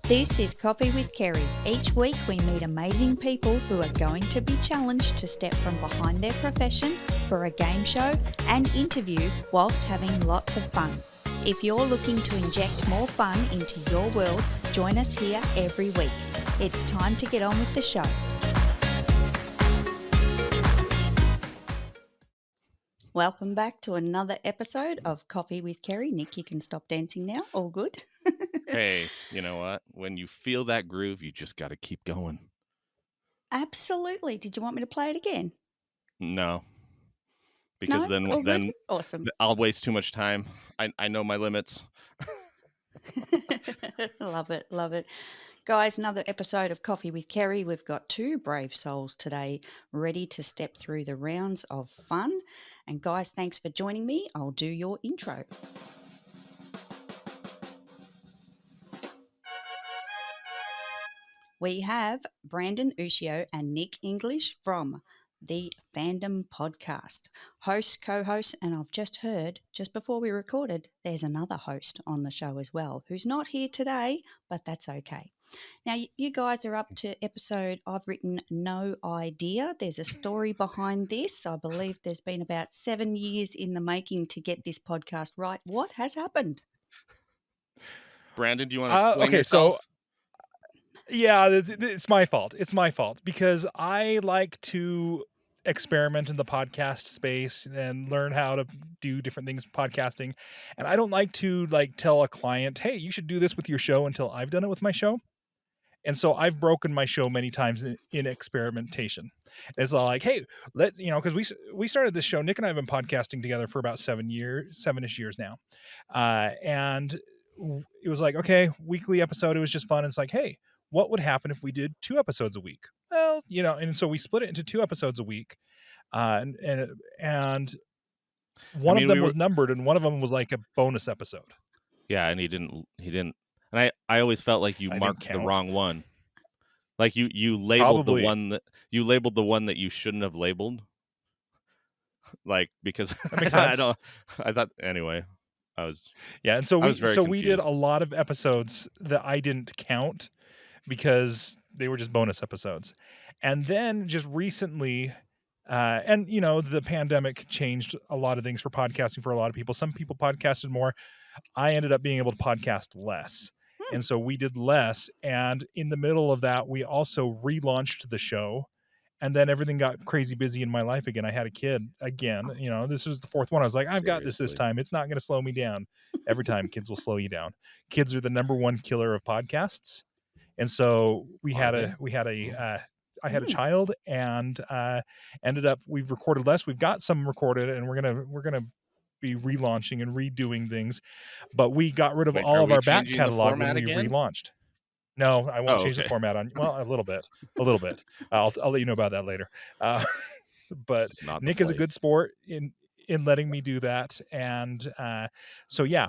This is Coffee with Kerry. Each week we meet amazing people who are going to be challenged to step from behind their profession for a game show and interview whilst having lots of fun. If you're looking to inject more fun into your world, join us here every week. It's time to get on with the show. Welcome back to another episode of Coffee with Kerry. Nick, you can stop dancing now. All good. Hey, you know what? When you feel that groove, you just got to keep going. Absolutely. Did you want me to play it again? No, because No? then Awesome. I'll waste too much time. I know my limits. Love it, love it. Guys, another episode of Coffee with Kerry. We've got two brave souls today ready to step through the rounds of fun. And guys, thanks for joining me. I'll do your intro. We have Branden, Ushio, and Nik English from the Fandom podcast. Host, co-host, and I've just heard, just before we recorded, there's another host on the show as well, who's not here today, but that's okay. Now, you guys are up to episode, I've written No Idea. There's a story behind this. I believe there's been about 7 years in the making to get this podcast right. What has happened? Brandon, do you want to explain yourself? Yeah, it's my fault. It's my fault because I like to experiment in the podcast space and learn how to do different things podcasting. And I don't like to tell a client, "Hey, you should do this with your show," until I've done it with my show. And so I've broken my show many times in experimentation. It's all like, "Hey, because we started this show. Nick and I have been podcasting together for about 7-ish years now, and it was like, okay, weekly episode. It was just fun. It's like, hey, what would happen if we did 2 episodes a week? Well, and so we split it into 2 episodes a week, and one of them was numbered, and one of them was like a bonus episode. Yeah, and he didn't, and I always felt like you marked the wrong one. Like you labeled Probably. the one that you shouldn't have labeled. Like, because that makes sense. I thought anyway. And so we did a lot of episodes that I didn't count because they were just bonus episodes. And then just recently, and the pandemic changed a lot of things for podcasting for a lot of people. Some people podcasted more. I ended up being able to podcast less. And so we did less. And in the middle of that, we also relaunched the show. And then everything got crazy busy in my life again. I had a kid again. This was the 4th one. I was like, I've got this time. It's not going to slow me down. Every time kids will slow you down. Kids are the number one killer of podcasts. And so I had a child, and ended up, we've recorded less. We've got some recorded, and we're gonna be relaunching and redoing things. But we got rid of all of our back catalog when we relaunched. No, I won't change the format on. Well, a little bit. I'll let you know about that later. But Nick is a good sport in letting me do that. And so yeah,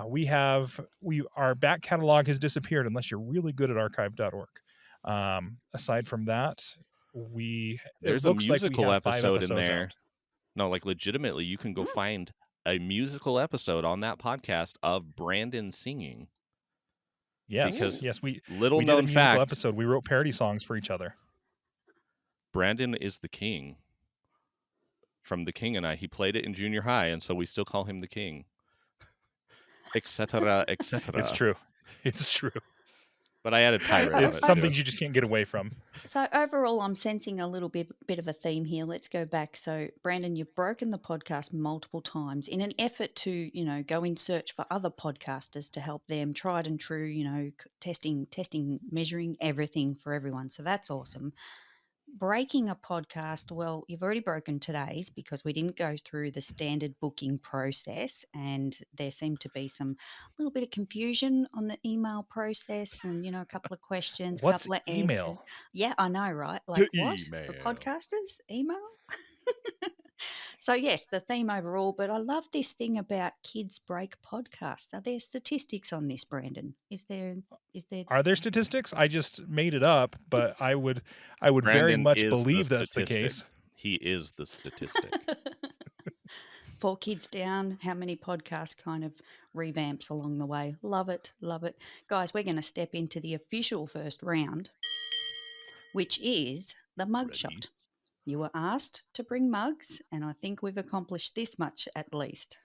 our back catalog has disappeared unless you're really good at archive.org. Aside from that, there's a musical episode in there. Out. No, like legitimately, you can go find a musical episode on that podcast of Branden singing. Yes, we did a musical episode. We wrote parody songs for each other. Branden is the king. From The King and I, he played it in junior high, and so we still call him the king. Etc. Etc. It's true. But I added pirate. It's some things you just can't get away from. So overall, I'm sensing a little bit of a theme here. Let's go back. So Branden, you've broken the podcast multiple times in an effort to, go in search for other podcasters to help them, tried and true, testing, measuring everything for everyone. So that's awesome. Breaking a podcast, well, you've already broken today's because we didn't go through the standard booking process, and there seemed to be a little bit of confusion on the email process, and a couple of questions, What's couple of email? answers. Yeah, I know, right? Like what? Email. For podcasters? Email? So yes, the theme overall, but I love this thing about kids break podcasts. Are there statistics on this, Branden? Are there statistics? I just made it up, but I would very much believe that's the case. He is the statistic. 4 Kids Down, how many podcast kind of revamps along the way. Love it, love it. Guys, we're going to step into the official first round, which is the mug shot. You were asked to bring mugs, and I think we've accomplished this much at least.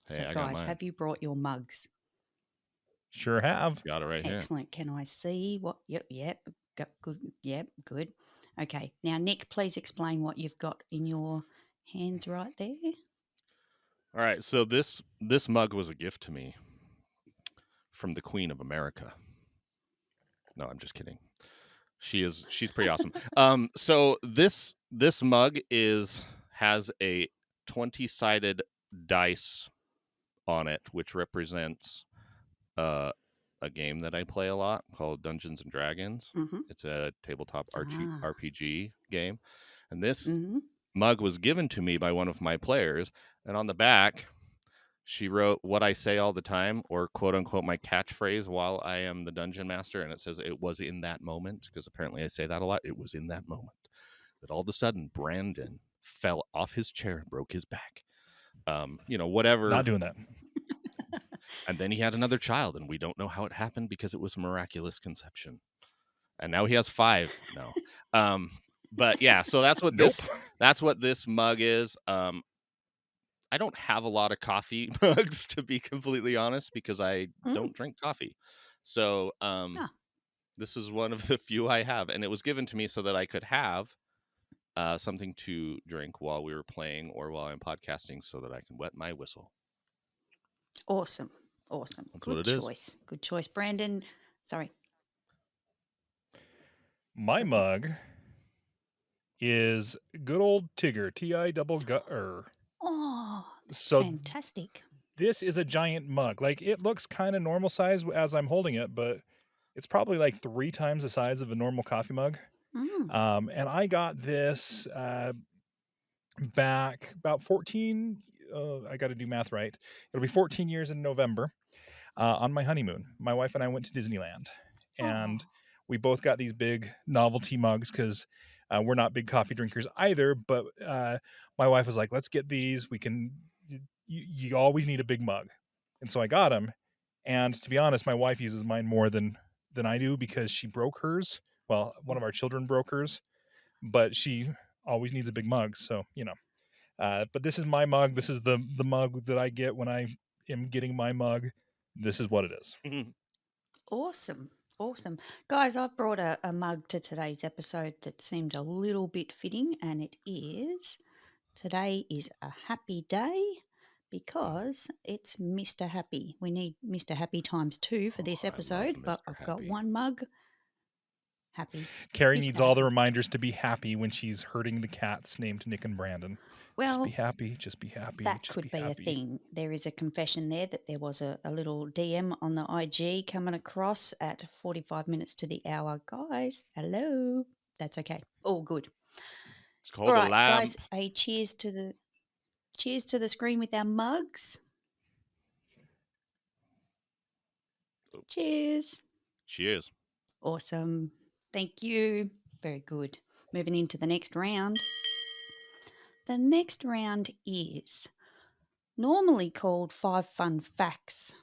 Hey, so, guys, have you brought your mugs? Sure have. Got it right here. Excellent. Can I see what? Yep. Good. Yep. Good. Okay. Now, Nick, please explain what you've got in your hands right there. All right. So this mug was a gift to me from the Queen of America. No, I'm just kidding. She's pretty awesome. So this mug has a 20-sided dice on it, which represents a game that I play a lot called Dungeons and Dragons. Mm-hmm. It's a tabletop RPG game, and this mug was given to me by one of my players. And on the back, she wrote what I say all the time, or quote unquote my catchphrase while I am the dungeon master. And it says, "It was in that moment," because apparently I say that a lot. It was in that moment that all of a sudden Branden fell off his chair and broke his back. Whatever. Not doing that. And then he had another child, and we don't know how it happened because it was a miraculous conception. And now he has 5 now. But yeah, so that's what this mug is. I don't have a lot of coffee mugs, to be completely honest, because I don't drink coffee. So this is one of the few I have, and it was given to me so that I could have something to drink while we were playing or while I'm podcasting, so that I can wet my whistle. Awesome. That's Good what it choice. is. Good choice, Branden. Sorry. My mug is good old Tigger, T-I-double-G-R. Oh, that's fantastic. This is a giant mug. Like, it looks kind of normal size as I'm holding it, but it's probably like 3 times the size of a normal coffee mug. And I got this back about 14, I got to do math right. It'll be 14 years in November on my honeymoon. My wife and I went to Disneyland, and we both got these big novelty mugs because we're not big coffee drinkers either. But my wife was like, let's get these. You always need a big mug. And so I got them. And to be honest, my wife uses mine more than I do because she broke hers. Well, one of our children broke hers, but she always needs a big mug. So, but this is my mug. This is the mug that I get when I am getting my mug. This is what it is. Awesome. Guys, I've brought a mug to today's episode that seemed a little bit fitting, and it is, today is a happy day because it's Mr. Happy. We need Mr. Happy times 2 for this episode, but I've got one mug. Happy. Kerry needs all the reminders to be happy when she's herding the cats named Nik and Branden. Well, just be happy. That could be a thing. There is a confession there that there was a little DM on the IG coming across at 45 minutes to the hour. Guys, hello. That's okay. All good. It's called all right, a lamp. Guys, a cheers to the screen with our mugs. Cheers. Cheers. Awesome. Thank you. Very good. Moving into the next round. The next round is normally called 5 Fun Facts,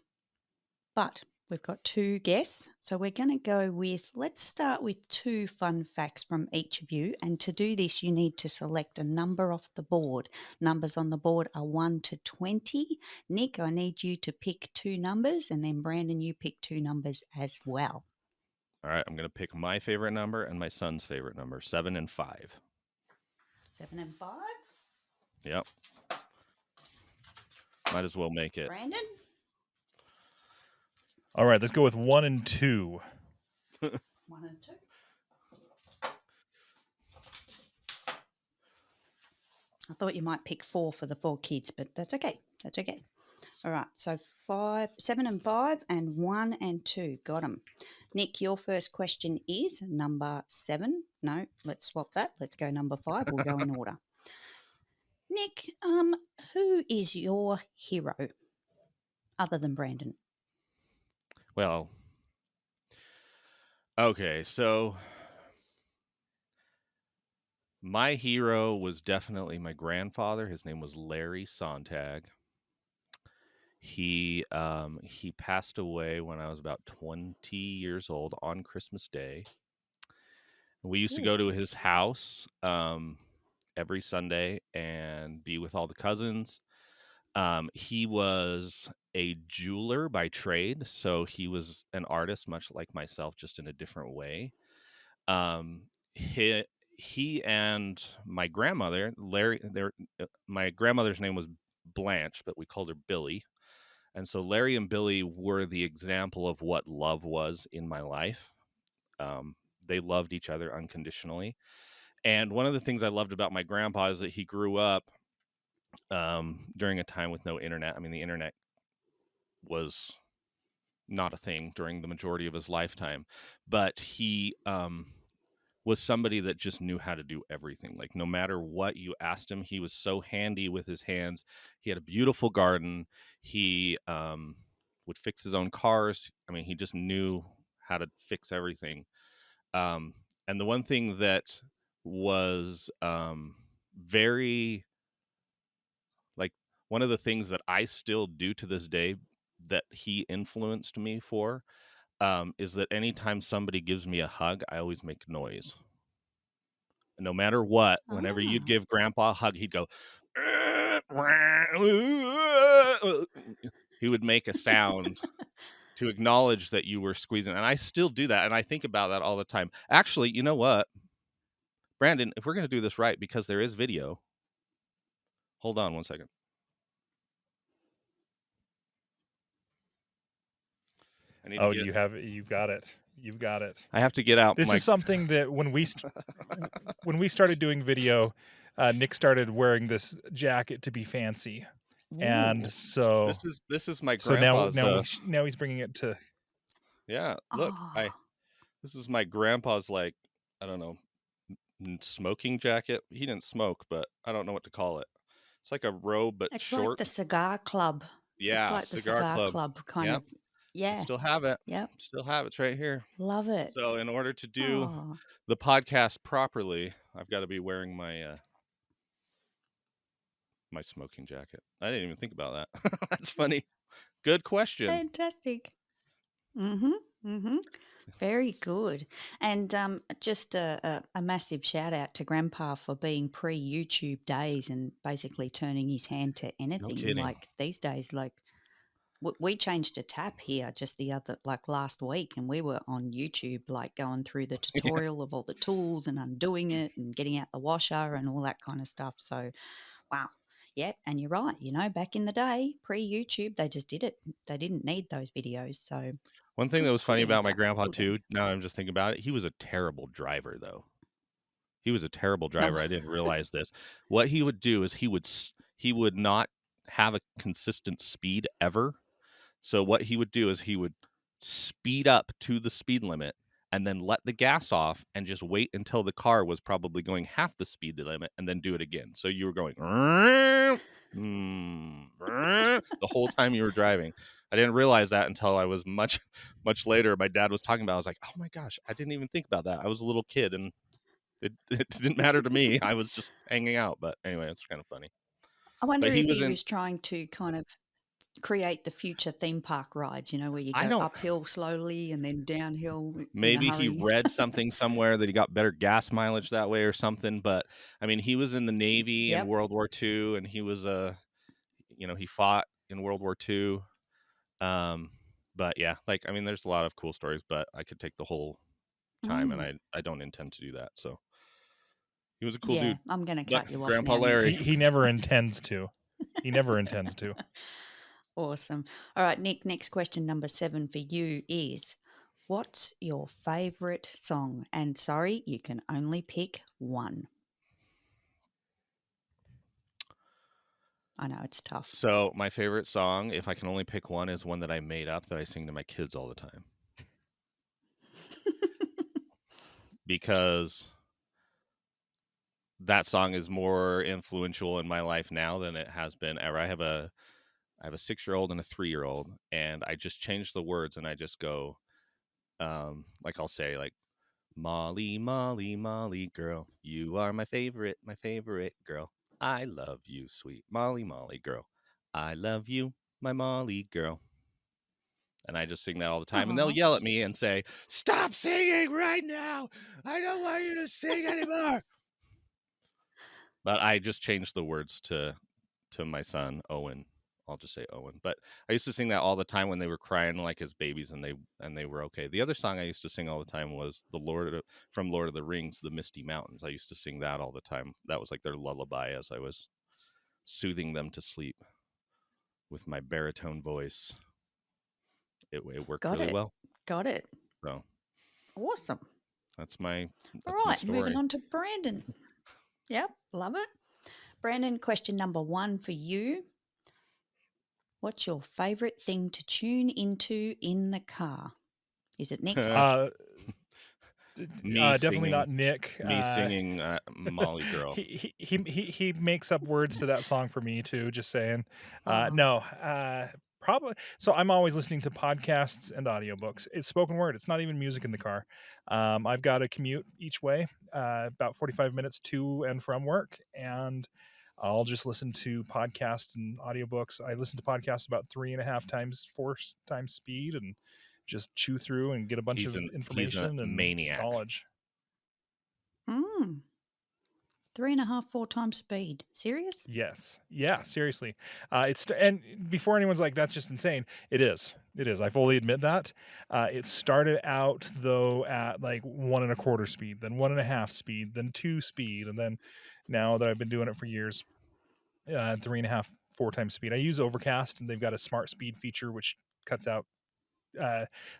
but we've got 2 guests, so we're going to go with, let's start with 2 fun facts from each of you, and to do this you need to select a number off the board. Numbers on the board are 1 to 20. Nick, I need you to pick 2 numbers, and then Branden, you pick 2 numbers as well. All right, I'm going to pick my favorite number and my son's favorite number, 7 and 5. 7 and 5? Yep. Might as well make it. Branden? All right, let's go with 1 and 2. 1 and 2. I thought you might pick 4 for the 4 kids, but that's okay. All right, so 7 and 5 and 1 and 2. Got them. Nick, your first question is number 7. No, let's swap that. Let's go number 5. We'll go in order. Nick, who is your hero other than Branden? Well, okay, so My hero was definitely my grandfather. His name was Larry Sontag. He passed away when I was about 20 years old on Christmas Day. We used to go to his house every Sunday and be with all the cousins. He was a jeweler by trade, so he was an artist, much like myself, just in a different way. He and my grandmother, Larry, my grandmother's name was Blanche, but we called her Billy. And so Larry and Billy were the example of what love was in my life. They loved each other unconditionally. And one of the things I loved about my grandpa is that he grew up during a time with no internet. I mean, the internet was not a thing during the majority of his lifetime, but he was somebody that just knew how to do everything. Like, no matter what you asked him, he was so handy with his hands. He had a beautiful garden. He would fix his own cars. I mean, he just knew how to fix everything. And the one thing that was very, like, one of the things that I still do to this day that he influenced me for is that anytime somebody gives me a hug, I always make noise. No matter what, whenever you'd give Grandpa a hug, he'd go, he would make a sound to acknowledge that you were squeezing. And I still do that. And I think about that all the time. Actually, you know what, Branden, if we're going to do this right, because there is video, hold on one second. You have it. You've got it. You've got it. I have to get out. This is something that when we started doing video, Nick started wearing this jacket to be fancy. Ooh. And so this is my grandpa's. So now he's bringing it to. Yeah, look, this is my grandpa's, like, I don't know, smoking jacket. He didn't smoke, but I don't know what to call it. It's like a robe, but it's short. Like the cigar club. Yeah, it's like cigar the cigar club kind of. Yeah, I still have it. Yep, still have it. It's right here. Love it. So in order to do the podcast properly, I've got to be wearing my my smoking jacket. I didn't even think about that. That's funny. Good question. Fantastic. Very good. And just a massive shout out to Grandpa for being pre-YouTube days and basically turning his hand to anything. No kidding. Like these days, like we changed a tap here just last week, and we were on YouTube, like going through the tutorial of all the tools and undoing it and getting out the washer and all that kind of stuff. So, wow. Yeah, and you're right. You know, back in the day, pre-YouTube, they just did it. They didn't need those videos. So one thing that was funny about my grandpa too, now I'm just thinking about it, he was a terrible driver, though. He was a terrible driver. I didn't realize this. What he would do is he would not have a consistent speed ever. So what he would do is he would speed up to the speed limit and then let the gas off and just wait until the car was probably going half the speed limit and then do it again. So you were going the whole time you were driving. I didn't realize that until I was much, much later. My dad was talking about it. I was like, oh my gosh, I didn't even think about that. I was a little kid and it didn't matter to me. I was just hanging out. But anyway, it's kind of funny. I wonder if he was trying to kind of create the future theme park rides, you know, where you go uphill slowly and then downhill. Maybe he read something somewhere that he got better gas mileage that way or something. But I mean, he was in the Navy in World War II, and he was he fought in World War II. But yeah, like, I mean, there's a lot of cool stories, but I could take the whole time, and I don't intend to do that. So he was a cool dude. I'm going to cut you off. Grandpa Larry. He never intends to. He never intends to. Awesome. All right, Nick, next question, number 7 for you is, what's your favorite song? And sorry, you can only pick one. I know it's tough. So my favorite song, if I can only pick one, is one that I made up that I sing to my kids all the time. Because that song is more influential in my life now than it has been ever. I have a 6-year-old and a 3-year-old, and I just change the words and I just go, like, I'll say, like, Molly, Molly, Molly girl, you are my favorite girl. I love you, sweet Molly, Molly girl. I love you, my Molly girl. And I just sing that all the time. And they'll yell at me and say, stop singing right now. I don't want you to sing anymore. But I just changed the words to my son, Owen. I'll just say Owen. But I used to sing that all the time when they were crying like as babies, and they were okay. The other song I used to sing all the time was from Lord of the Rings, The Misty Mountains. I used to sing that all the time. That was like their lullaby as I was soothing them to sleep with my baritone voice. It worked really well. Got it. So awesome. That's my story. Moving on to Branden. Yep, love it. Branden, question number 1 for you. What's your favourite thing to tune into in the car? Is it Nick? Definitely not Nick. Me singing Molly Girl. He makes up words to that song for me too. Just saying. No, probably. So I'm always listening to podcasts and audiobooks. It's spoken word. It's not even music in the car. I've got a commute each way, about 45 minutes to and from work, and I'll just listen to podcasts and audiobooks. I listen to podcasts about 4 times speed and just chew through and get a bunch of information and maniac. knowledge. 3.5, 4 times speed. Serious? Yes. Yeah, seriously. And before anyone's like, that's just insane. It is. I fully admit that. It started out though at like 1.25 speed, then 1.5 speed, then 2 speed. And then now that I've been doing it for years, 3.5, 4 times speed. I use Overcast, and they've got a smart speed feature, which cuts out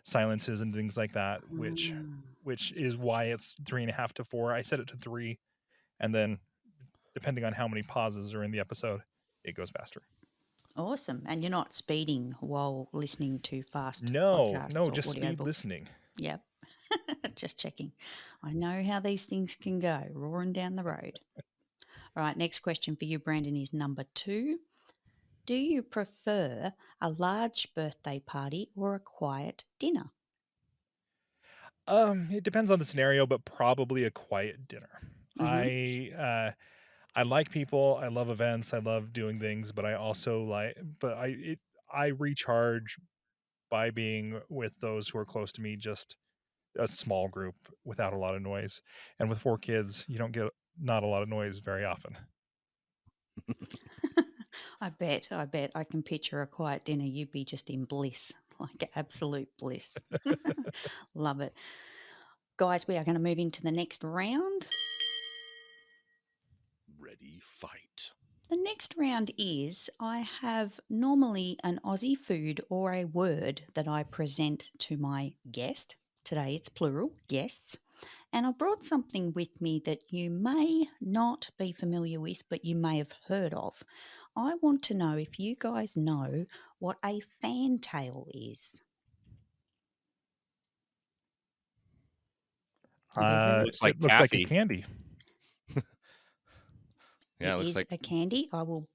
silences and things like that, which is why it's 3.5 to 4. I set it to 3, and then depending on how many pauses are in the episode, it goes faster. Awesome. And you're not speeding while listening to fast podcasts? No, or just speed books. listening. Yep. Just checking. I know how these things can go, roaring down the road. All right, next question for you, Branden, is number 2. Do you prefer a large birthday party or a quiet dinner? It depends on the scenario, but probably a quiet dinner. I like people. I love events. I love doing things, but I also I recharge by being with those who are close to me, just a small group without a lot of noise. And with 4 kids, you don't get not a lot of noise very often. I bet. I can picture a quiet dinner. You'd be just in bliss, like absolute bliss. Love it. Guys, we are going to move into the next round. Ready, fight. The next round is I have normally an Aussie food or a word that I present to my guest. Today it's plural, guests. And I brought something with me that you may not be familiar with, but you may have heard of. I want to know if you guys know what a fantail is. Looks like a candy. Yeah, it is like a candy. I will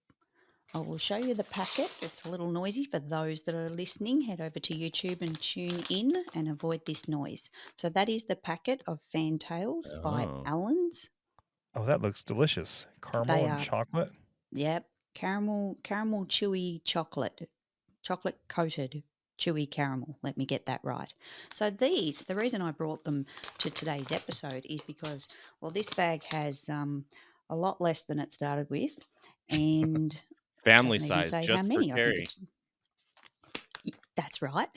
show you the packet. It's a little noisy for those that are listening. Head over to YouTube and tune in and avoid this noise. So that is the packet of Fantails by Allen's. Oh, that looks delicious. Caramel and chocolate. Yep. Caramel chewy chocolate coated chewy caramel. Let me get that right. So the reason I brought them to today's episode is because, well, this bag has a lot less than it started with, and family size, just for Kerry. That's right,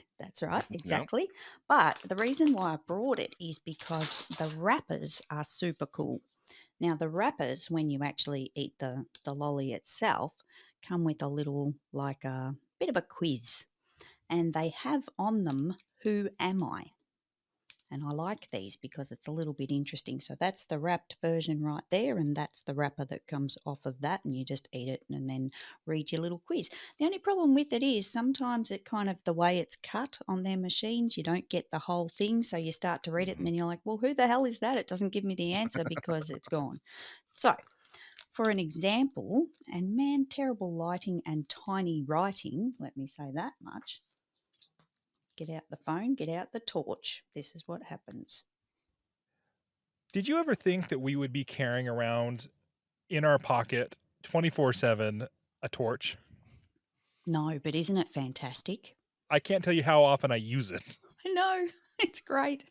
exactly. Yep. But the reason why I brought it is because the wrappers are super cool. Now, the wrappers, when you actually eat the lolly itself, come with a little, like a bit of a quiz. And they have on them, who am I? And I like these because it's a little bit interesting. So that's the wrapped version right there, and that's the wrapper that comes off of that, and you just eat it and then read your little quiz. The only problem with it is sometimes it kind of, the way it's cut on their machines, you don't get the whole thing, so you start to read it and then you're like, well, who the hell is that? It doesn't give me the answer because it's gone. So for an example, and man, terrible lighting and tiny writing, let me say that much. Get out the phone, get out the torch. This is what happens. Did you ever think that we would be carrying around in our pocket 24/7 a torch? No, but isn't it fantastic? I can't tell you how often I use it. I know. It's great.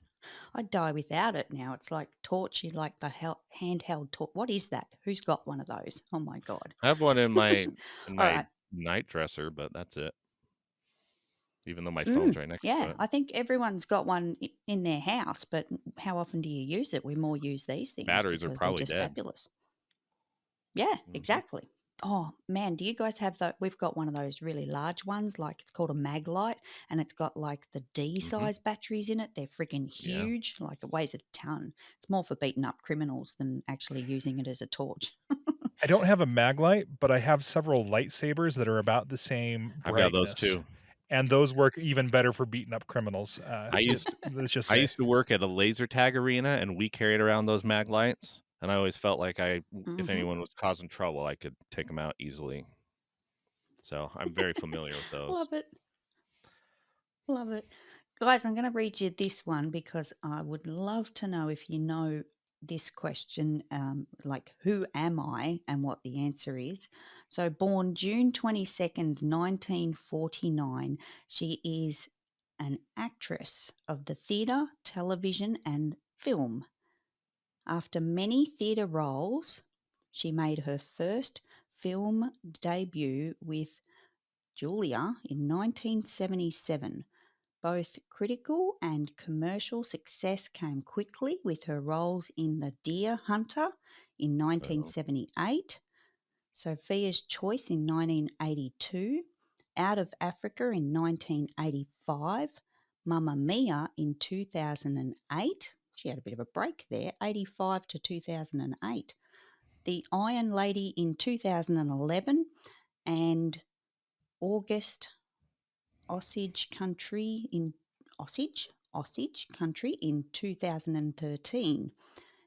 I'd die without it now. It's like torch, you like the handheld torch. What is that? Who's got one of those? Oh my God. I have one in my All right. night dresser, but that's it. Even though my phone's right next to Yeah, it. I think everyone's got one in their house, but how often do you use it? We more use these things Batteries are because they're probably just dead. fabulous. Yeah, exactly. Oh man, do you guys have that? We've got one of those really large ones, like it's called a mag light, and it's got like the D size batteries in it. They're freaking Yeah. huge, like it weighs a ton. It's more for beating up criminals than actually using it as a torch. I don't have a mag light, but I have several lightsabers that are about the same I've got those brightness. too. And those work even better for beating up criminals. Let's just say. I used to work at a laser tag arena, and we carried around those mag lights. And I always felt like if anyone was causing trouble, I could take them out easily. So I'm very familiar with those. Love it. Love it. Guys, I'm going to read you this one because I would love to know if you know this question, like who am I and what the answer is. So, born June 22nd, 1949, she is an actress of the theatre, television, and film. After many theatre roles, she made her first film debut with Julia in 1977. Both critical and commercial success came quickly with her roles in The Deer Hunter in 1978, Sophia's Choice in 1982, Out of Africa in 1985, Mamma Mia in 2008. She had a bit of a break there, 85 to 2008. The Iron Lady in 2011, and August Osage Country in 2013.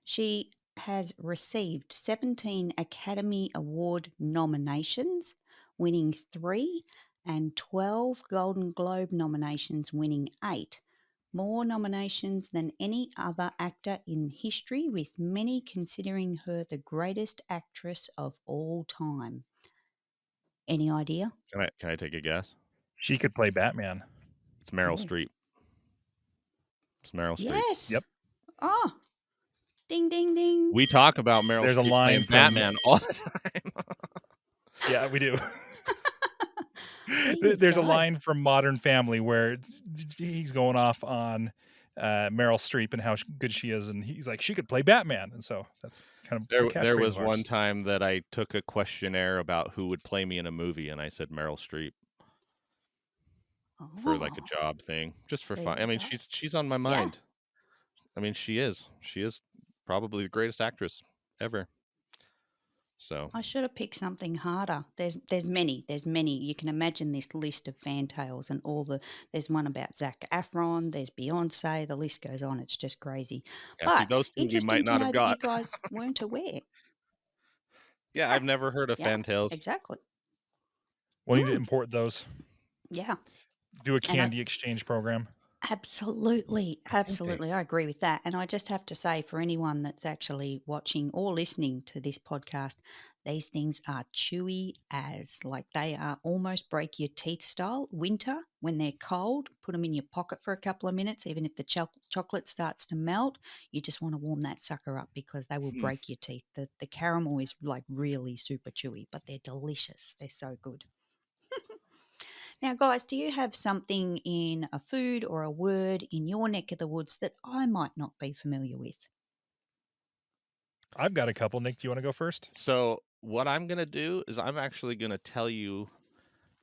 She has received 17 Academy Award nominations, winning 3, and 12 Golden Globe nominations, winning 8. More nominations than any other actor in history, with many considering her the greatest actress of all time. Any idea? Can I take a guess? She could play Batman. It's Meryl Streep. It's Meryl Streep. Yes. Yep. Oh, ding, ding, ding. We talk about Meryl There's Streep a line playing Batman all the time. Yeah, we do. There There's go. a line from Modern Family where he's going off on Meryl Streep and how good she is, and he's like, she could play Batman, and so that's kind of the catchphrase there was of ours. one time that I took a questionnaire about who would play me in a movie, and I said Meryl Streep for like a job thing, just for fun. I mean, she's on my mind. Yeah. I mean, she is probably the greatest actress ever. So I should have picked something harder. There's many. You can imagine this list of fan tales and there's one about Zac Efron, there's Beyonce, the list goes on. It's just crazy. Yeah, but see, those two interesting we might not to know have that got. you guys weren't aware. Yeah, I've never heard of fan tales. Exactly. We'll need to import those. Yeah. Do a candy exchange program. Absolutely. I agree with that. And I just have to say, for anyone that's actually watching or listening to this podcast, these things are chewy as, like, they are almost break your teeth style. Winter, when they're cold, put them in your pocket for a couple of minutes. Even if the chocolate starts to melt, you just want to warm that sucker up because they will break your teeth. The caramel is like really super chewy, but they're delicious. They're so good. Now, guys, do you have something in a food or a word in your neck of the woods that I might not be familiar with? I've got a couple. Nick, do you want to go first? So what I'm going to do is I'm actually going to tell you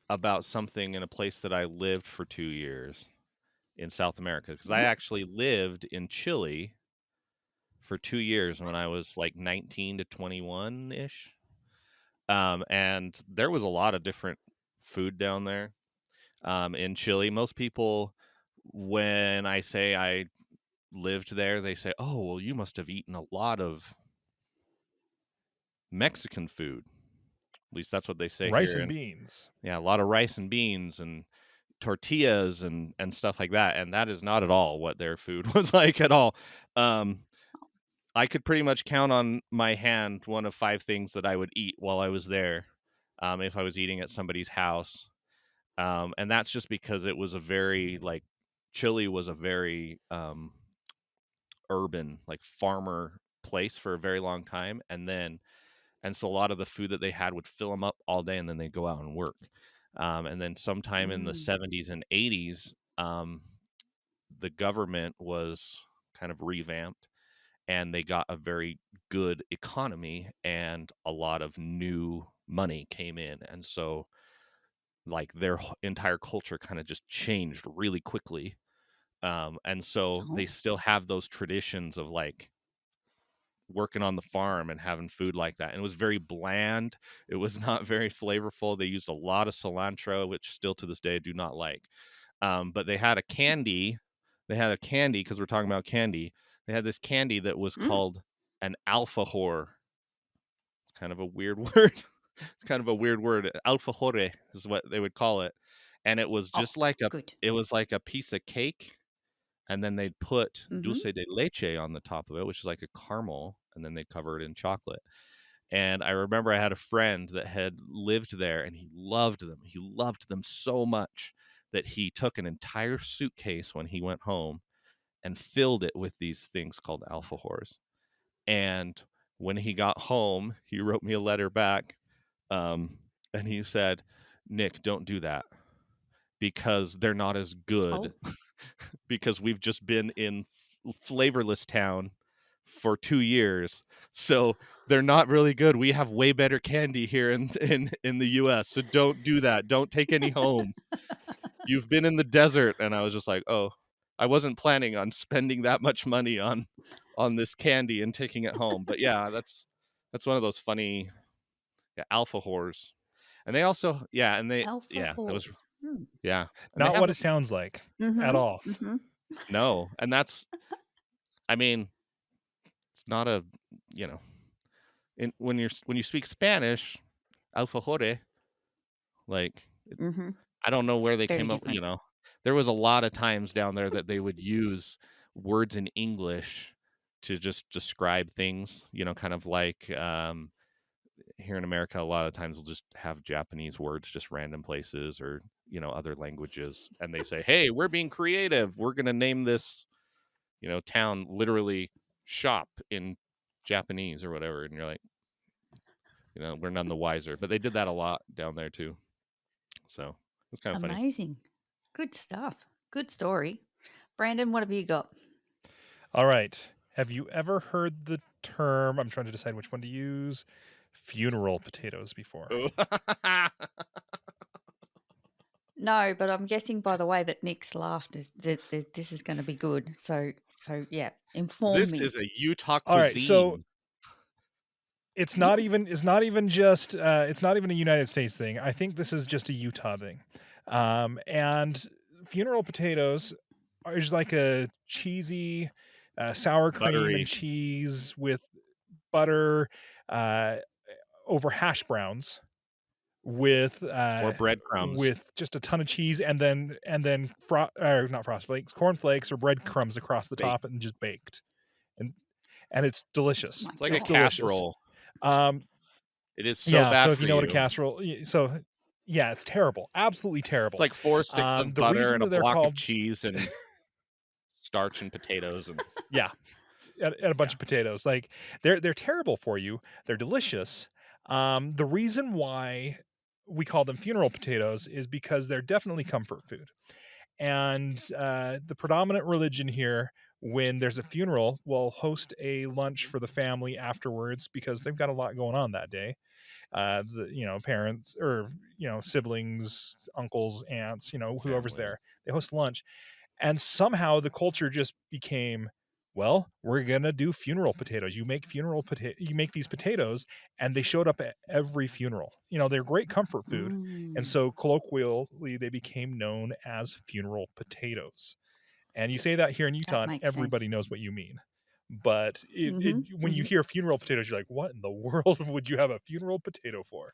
about something in a place that I lived for 2 years in South America, because I actually lived in Chile for 2 years when I was like 19 to 21-ish. And there was a lot of different food down there. In Chile, most people, when I say I lived there, they say, oh, well, you must have eaten a lot of Mexican food. At least that's what they say rice here. And beans. Yeah, a lot of rice and beans and tortillas and stuff like that. And that is not at all what their food was like at all. A I could pretty much count on my hand one of 5 things that I would eat while I was there, if I was eating at somebody's house. And that's just because it was a very, like, Chile was a very urban, like, farmer place for a very long time. And so a lot of the food that they had would fill them up all day, and then they'd go out and work. And then sometime in the 70s and 80s, the government was kind of revamped, and they got a very good economy, and a lot of new money came in. And so, like, their entire culture kind of just changed really quickly. And so they still have those traditions of, like, working on the farm and having food like that. And it was very bland. It was not very flavorful. They used a lot of cilantro, which still to this day I do not like. But they had a candy. They had a candy, because we're talking about candy. They had this candy that was called an alfajor. It's kind of a weird word. It's kind of a weird word. Alfajore is what they would call it. And it was just like it was like a piece of cake, and then they'd put dulce de leche on the top of it, which is like a caramel, and then they'd cover it in chocolate. And I remember I had a friend that had lived there, and he loved them. He loved them so much that he took an entire suitcase when he went home and filled it with these things called alfajors. And when he got home, he wrote me a letter back, and he said, "Nick, don't do that, because they're not as good." Because we've just been in flavorless town for 2 years, so they're not really good. We have way better candy here in the US, so don't do that. Don't take any home. You've been in the desert. And I was just like, oh, I wasn't planning on spending that much money on this candy and taking it home. But yeah, that's one of those funny alfajors. And they also and they that was yeah. And not what it sounds like at all. No, and that's, I mean, it's not a, when you speak Spanish, alfajore, like, I don't know where they Very came up, different. there was a lot of times down there that they would use words in English to just describe things, kind of like, here in America, a lot of times we'll just have Japanese words, just random places, or, other languages. And they say, hey, we're being creative. We're going to name this, town literally shop in Japanese or whatever. And you're like, we're none the wiser. But they did that a lot down there too. So it's kind of funny. Amazing. Good stuff. Good story. Branden, what have you got? All right. Have you ever heard the term, I'm trying to decide which one to use, funeral potatoes before? No, but I'm guessing by the way that Nick's laughed is that this is going to be good. So yeah, inform this me. This is a Utah cuisine. All right, so it's not even just it's not even a United States thing. I think this is just a Utah thing. And funeral potatoes are just like a cheesy sour cream Buttery. and cheese with butter over hash browns with or breadcrumbs with just a ton of cheese, and then not Frost Flakes, corn flakes or breadcrumbs across the top, and just baked, and it's delicious. It's like it's a delicious. casserole. It is so bad. So if for you know what a casserole, so yeah, it's terrible, absolutely terrible. It's like 4 sticks of butter and a block of cheese and starch and potatoes and and a bunch of potatoes. Like they're terrible for you. They're delicious. The reason why we call them funeral potatoes is because they're definitely comfort food. And the predominant religion here, when there's a funeral, will host a lunch for the family afterwards, because they've got a lot going on that day. Parents or siblings, uncles, aunts, whoever's there, they host lunch. And somehow the culture just became, well, we're gonna do funeral potatoes. You make these potatoes, and they showed up at every funeral. They're great comfort food, and so colloquially they became known as funeral potatoes. And you say that here in Utah, and everybody knows what you mean. But when you hear funeral potatoes, you're like, what in the world would you have a funeral potato for?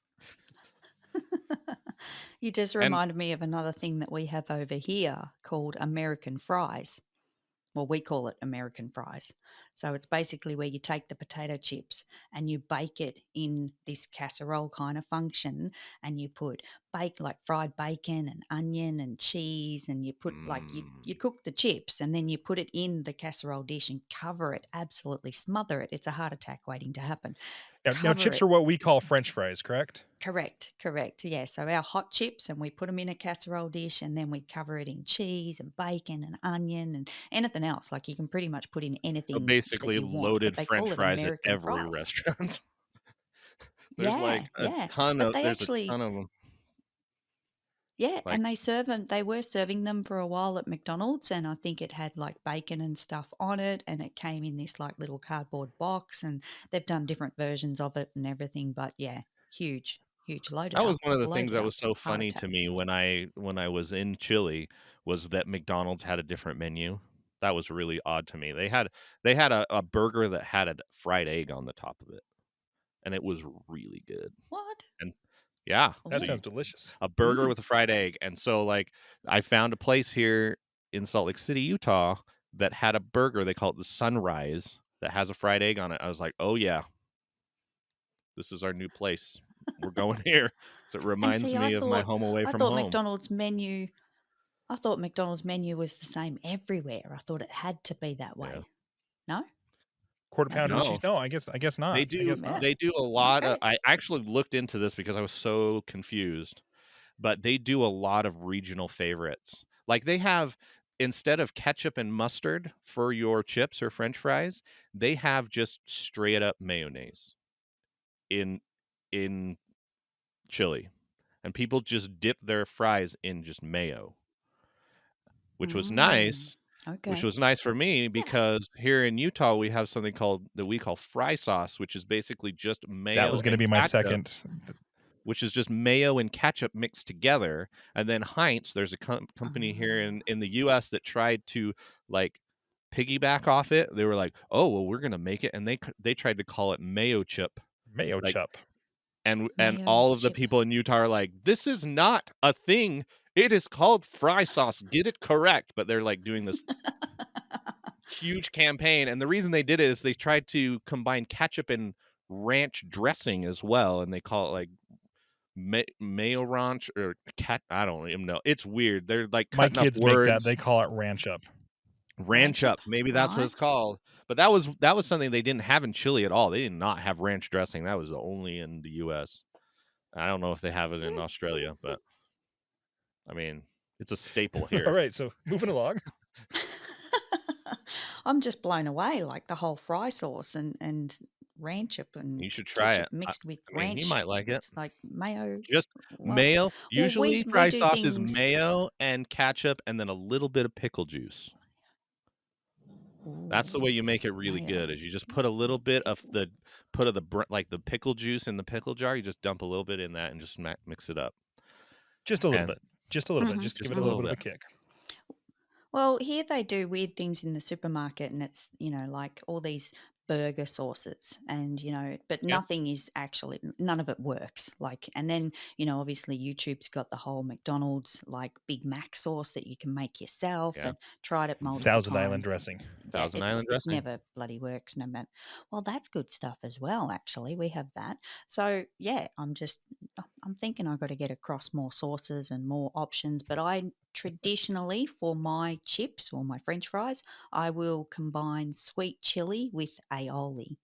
You just reminded me of another thing that we have over here called American fries. well, we call it American fries. So it's basically where you take the potato chips and you bake it in this casserole kind of function, and you put like fried bacon and onion and cheese, and you put like you cook the chips and then you put it in the casserole dish and cover it, absolutely smother it. It's a heart attack waiting to happen. Now chips are what we call French fries, correct? Correct. Yeah. So our hot chips, and we put them in a casserole dish, and then we cover it in cheese and bacon and onion and anything else. Like you can pretty much put in anything So basically, that you want, but loaded they French call it fries at American every fries. restaurant. There's Yeah, like a yeah. ton But of. they There's a actually, ton of them. yeah, Like, and they serve them. They were serving them for a while at McDonald's, and I think it had like bacon and stuff on it, and it came in this like little cardboard box, and they've done different versions of it and everything. But yeah, huge, loaded that was up, one of the things that was so heart funny to attack. me when I was in Chile, was that McDonald's had a different menu. That was really odd to me. They had a burger that had a fried egg on the top of it, and it was really good. What? And yeah, That so sounds delicious. a burger with a fried egg. And so like I found a place here in Salt Lake City, Utah, that had a burger. They call it the Sunrise, that has a fried egg on it. I was like, oh yeah, this is our new place. We're going here. So it And reminds see, me of my home away I from thought home. McDonald's menu, I thought McDonald's menu was the same everywhere. I thought it had to be that Yeah. way. No? Quarter pounder with Maybe. cheese? No, No, I guess not. they I do. guess Yeah. not. They do a lot of. Okay. I actually looked into this because I was so confused. But they do a lot of regional favorites. Like they have, instead of ketchup and mustard for your chips or French fries, they have just straight up mayonnaise in Chile, and people just dip their fries in just mayo, which was Mm, nice. Which okay. was nice for me Yeah. because here in Utah we have something that we call fry sauce, which is basically just That mayo was going to and be my ketchup, second. which is just mayo and ketchup mixed together. And then Heinz, there's a company here Ah. in the US that tried to like piggyback off it. They were like, "Oh, well, we're gonna make it," and they tried to call it mayo chip, Mayo like, chup. and Mayo all of the chip. people in Utah are like, "This is not a thing. It is called fry sauce. Get it correct." But they're like doing this huge campaign, and the reason they did it is they tried to combine ketchup and ranch dressing as well, and they call it like mayo ranch or cat. I don't even know. It's weird. They're like My cutting up kids make that. words. They call it ranch up. Ranch Ranch up. up. Maybe that's what Right. it's called. But that was something they didn't have in Chile at all. They did not have ranch dressing. That was only in the US. I don't know if they have it in Australia, but I mean, it's a staple All here. right, so moving along. I'm just blown away, like the whole fry sauce and ranch up and You should try ketchup it. mixed with I mean, you ranch. might like it. It's like mayo. Just What? mayo. Well, Usually we fry do sauce is things. mayo and ketchup and then a little bit of pickle juice. That's the Ooh, way you make it really good. mayo. Is you just put a little bit of the like the pickle juice in the pickle jar. You just dump a little bit in that and just mix it up. Just a little And bit. Just a little bit. Mm-hmm, Just to give just it a a little little bit of a bit. kick. Well, here they do weird things in the supermarket, and it's, like all these burger sauces, and, but Yeah. nothing is actually, none of it works. Like, and then, obviously YouTube's got the whole McDonald's like Big Mac sauce that you can make yourself, Yeah. and tried it It's multiple Thousand Island times. dressing. Yeah, Thousand Island it dressing. never bloody works, no matter. Well, that's good stuff as well, actually. We have that. So, yeah, I'm thinking I've got to get across more sauces and more options. But I traditionally, for my chips or my French fries, I will combine sweet chili with aioli.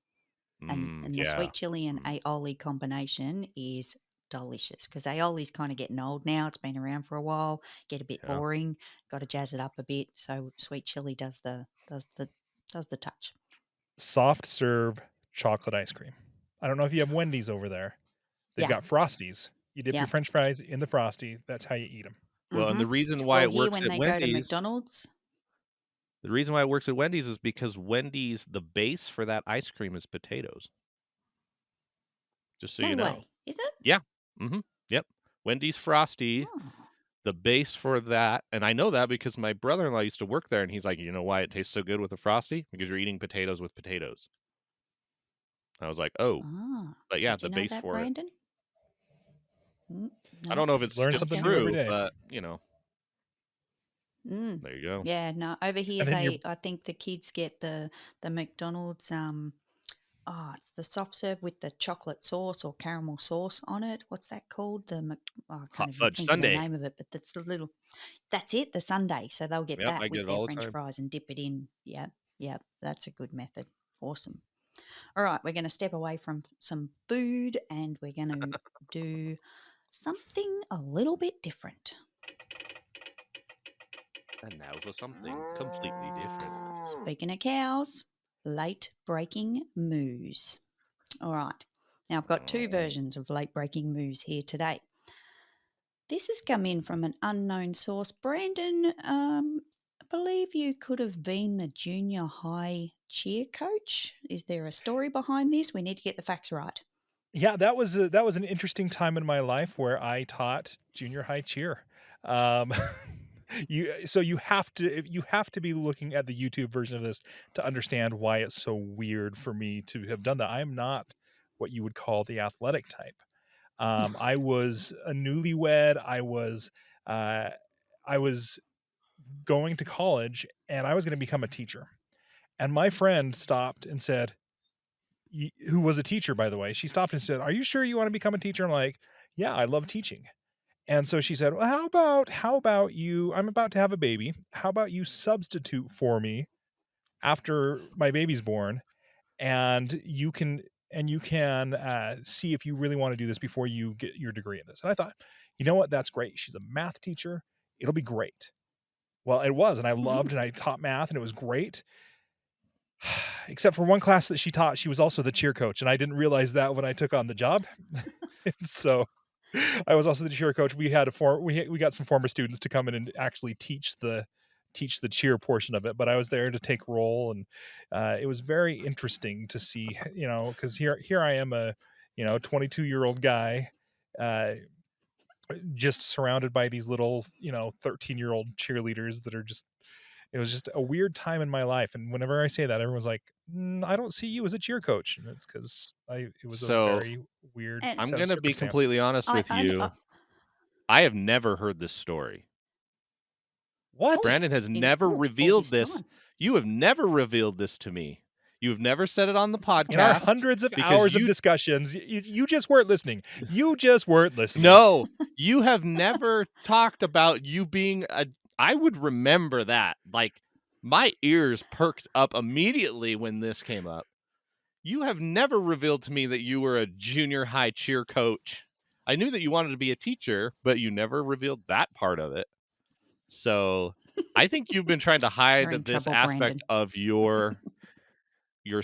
And the Yeah. sweet chili and aioli combination is delicious, because aioli's kind of getting old now. It's been around for a while, get a bit Yeah. boring, got to jazz it up a bit. So sweet chili does the touch. Soft serve chocolate ice cream. I don't know if you have Wendy's over there. They've Yeah. got Frosties. You dip Yeah. your French fries in the Frosty. That's how you eat them. Well, and the reason why Well, it here works when at they go to Wendy's, McDonald's, the reason why it works at Wendy's is because Wendy's, the base for that ice cream is potatoes. Just so no you know. way, is it? Yeah. Mm-hmm. Yep. Wendy's Frosty, Oh. the base for that, and I know that because my brother-in-law used to work there, and he's like, you know why it tastes so good with a Frosty? Because you're eating potatoes with potatoes. I was like, oh. But yeah, Did you the know base that, for it. Branden? I don't know if it's Learn still something new every true, day. but There you go. Yeah, no, over here I think the kids get the McDonald's it's the soft serve with the chocolate sauce or caramel sauce on it. What's that called? I can't Hot even fudge think sundae. of the name of it, but that's that's it, the sundae. So they'll get that I get with it their all the French time. fries and dip it in. Yeah, that's a good method. Awesome. All right, we're going to step away from some food and we're going to do something a little bit different. And now for something completely different. Speaking of cows, late breaking moos. All right. Now I've got two versions of late breaking moos here today. This has come in from an unknown source. Branden, I believe you could have been the junior high cheer coach. Is there a story behind this? We need to get the facts right. Yeah, that was an interesting time in my life where I taught junior high cheer. You have to be looking at the YouTube version of this to understand why it's so weird for me to have done that. I am not what you would call the athletic type. I was a newlywed. I was going to college and I was going to become a teacher. And my friend stopped and said, who was a teacher, by the way, she stopped and said, "Are you sure you want to become a teacher?" I'm like, "Yeah, I love teaching." And so she said, "Well, how about you, I'm about to have a baby. How about you substitute for me after my baby's born and you can see if you really want to do this before you get your degree in this." And I thought, you know what? That's great. She's a math teacher. It'll be great. Well, it was, and I loved and I taught math and it was great. Except for one class that she taught, she was also the cheer coach, and I didn't realize that when I took on the job. So I was also the cheer coach. We had we got some former students to come in and actually teach the cheer portion of it, but I was there to take role, and it was very interesting to see, because here I am, a 22-year-old guy, just surrounded by these little 13-year-old cheerleaders that are just. It was just a weird time in my life, and whenever I say that, everyone's like, "I don't see you as a cheer coach," and it's because it was a very weird. I'm going to be completely honest with you. I have never heard this story. What? Branden has never revealed this. You have never revealed this to me. You've never said it on the podcast. In our hundreds of hours of discussions, you just weren't listening. You just weren't listening. No, you have never talked about you being I would remember that. Like, my ears perked up immediately when this came up. You have never revealed to me that you were a junior high cheer coach. I knew that you wanted to be a teacher, but you never revealed that part of it. So I think you've been trying to hide this aspect of yourself.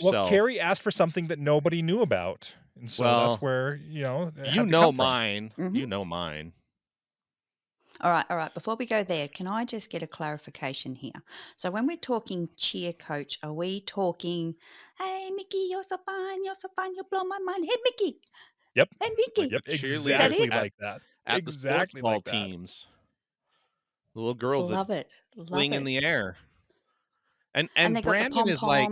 Well, Kerry asked for something that nobody knew about, and so that's where mine. You know mine. All right. Before we go there, can I just get a clarification here? So when we're talking cheer coach, are we talking, "Hey, Mickey, you're so fine, you blow my mind. Hey, Mickey." Yep. Hey, Mickey. Yep. Exactly like that. At Exactly the sports ball like that. teams. The little girls Love that it. fling in the air. And they got the Branden is like,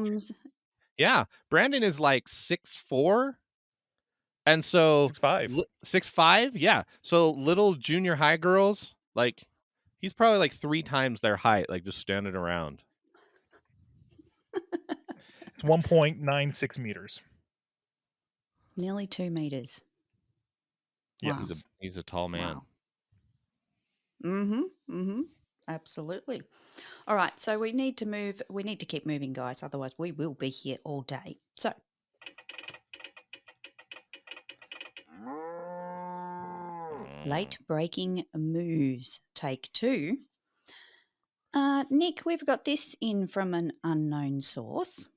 Branden is like 6'4". And so 6'5". 6'5", yeah. So little junior high girls, like, he's probably like 3 times their height, like just standing around. It's 1.96 meters. Nearly 2 meters. Yes. Wow. He's a tall man. Wow. Absolutely. All right, so we need to keep moving, guys, otherwise we will be here all day. So late breaking moves, take 2. Nick, we've got this in from an unknown source.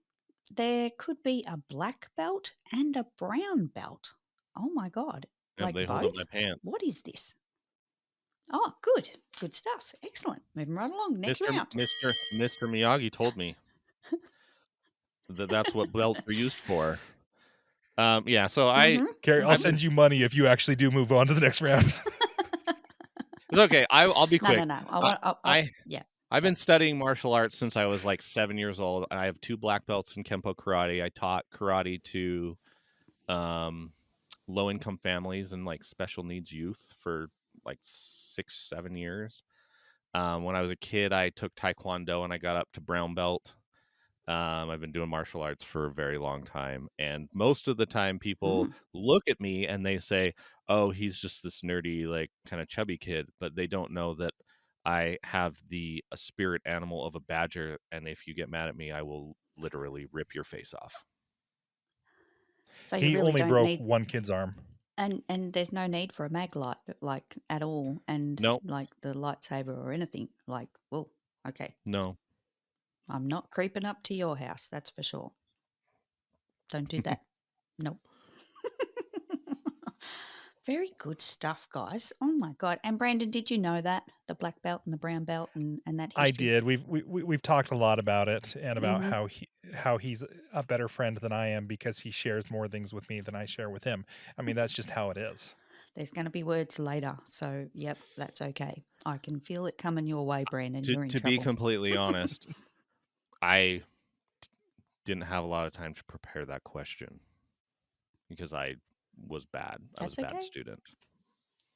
There could be a black belt and a brown belt. Oh my God. Yeah, like they both? hold up my pants. What is this? Oh, good. Good stuff. Excellent. Moving right along. Next round. Mr. Miyagi told me that's what belts are used for. Yeah, so Kerry, I'll send you money if you actually do move on to the next round. It's okay. I'll be quick. No. I've been studying martial arts since I was like 7 years old. I have 2 black belts in Kempo karate. I taught karate to low-income families and like special needs youth for like 6-7 years. When I was a kid, I took Taekwondo and I got up to brown belt. I've been doing martial arts for a very long time. And most of the time people look at me and they say, oh, he's just this nerdy, like kind of chubby kid. But they don't know that I have a spirit animal of a badger. And if you get mad at me, I will literally rip your face off. So he you really only don't broke need... one kid's arm. And there's no need for a mag light, like, at all, and Nope. like the lightsaber or anything. Like, well, okay, No. I'm not creeping up to your house, that's for sure. Don't do that. Nope. Very good stuff, guys. Oh my God. And Branden, did you know that? The black belt and the brown belt and that I history? did. We've talked a lot about it and about Mm-hmm. how he's a better friend than I am because he shares more things with me than I share with him. I mean, that's just how it is. There's going to be words later. So, yep, that's okay. I can feel it coming your way, Branden. You're in To be trouble. completely honest, I didn't have a lot of time to prepare that question because I was bad. I was That's a bad okay. student.